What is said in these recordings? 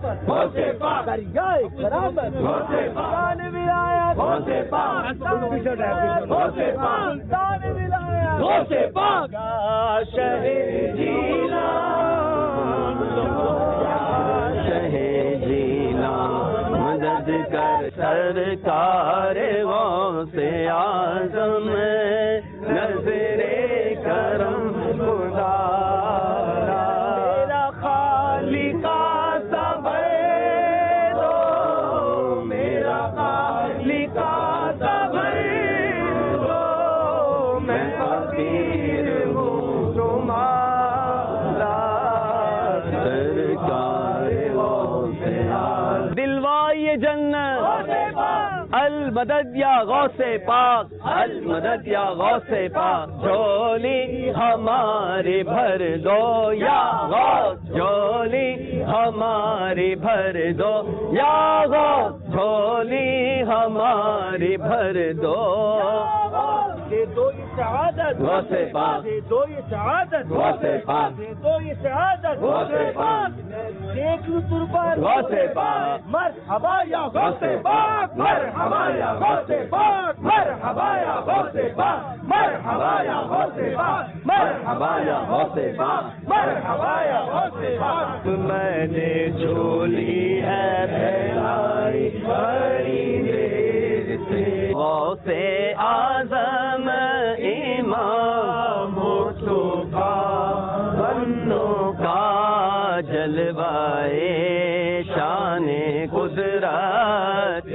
رحمت غوث پاک، دریائے کرامت غوث پاک، سلطان ولایت غوث پاک، غوث پاک، سلطان ولایت غوث پاک، یا شہ جیلان، یا شہ جیلان، مدد کر سرکار غوث اعظم، نظر کرم خدا میرا خالقہ صبر دو، میرا خالقہ صبر دو، میں فقیر ہوں تمہارا سرکار غوث اعظم، دلوائے جنت المدد یا غوث پاک، المدد یا غوث پاک، جھولی ہماری بھر دو یا غوث، جھولی ہماری بھر دو یا غوث، جھولی ہماری بھر دو، دے دو یہ شہادت غوث پاک، دے دو یہ شہادت غوث پاک، دے دو یہ شہادت غوث پاک، دیکھ لوں تر پر غوث پاک، مرحبا یا غوث پاک، مرحبا یا غوث پاک، مرحبا یا غوث پاک، مرحبا یا غوث پاک، مرحبا یا غوث پاک، مرحبا یا غوث پاک، میں نے جھولی ہے پھیلائی بڑی دیر سے، غوث اعظم امام مصطفیٰ بنوں کا جلوائے شان قدرت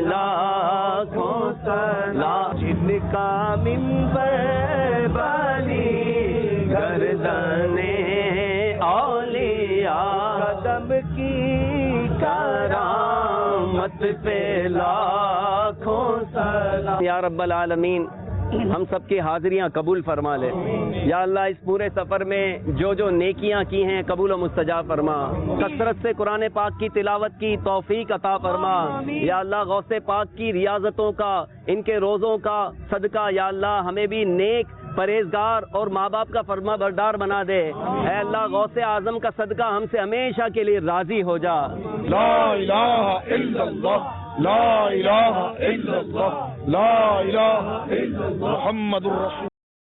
لاکھوں سلام، جن کا منبر بنی گردن اولیاء، قدم کی کرامت پہ لاکھوں سلام، یا رب العالمین ہم سب کی حاضریاں قبول فرما لے، یا اللہ اس پورے سفر میں جو جو نیکیاں کی ہیں قبول و مستجاب فرما، کثرت سے قرآن پاک کی تلاوت کی توفیق عطا فرما، یا اللہ غوث پاک کی ریاضتوں کا، ان کے روزوں کا صدقہ یا اللہ ہمیں بھی نیک پرہیزگار اور ماں باپ کا فرما بردار بنا دے، اے اللہ غوث اعظم کا صدقہ ہم سے ہمیشہ کے لیے راضی ہو جا، لا الہ الا اللہ، لا الہ الا اللہ، لا الہ الا اللہ، محمد الرسول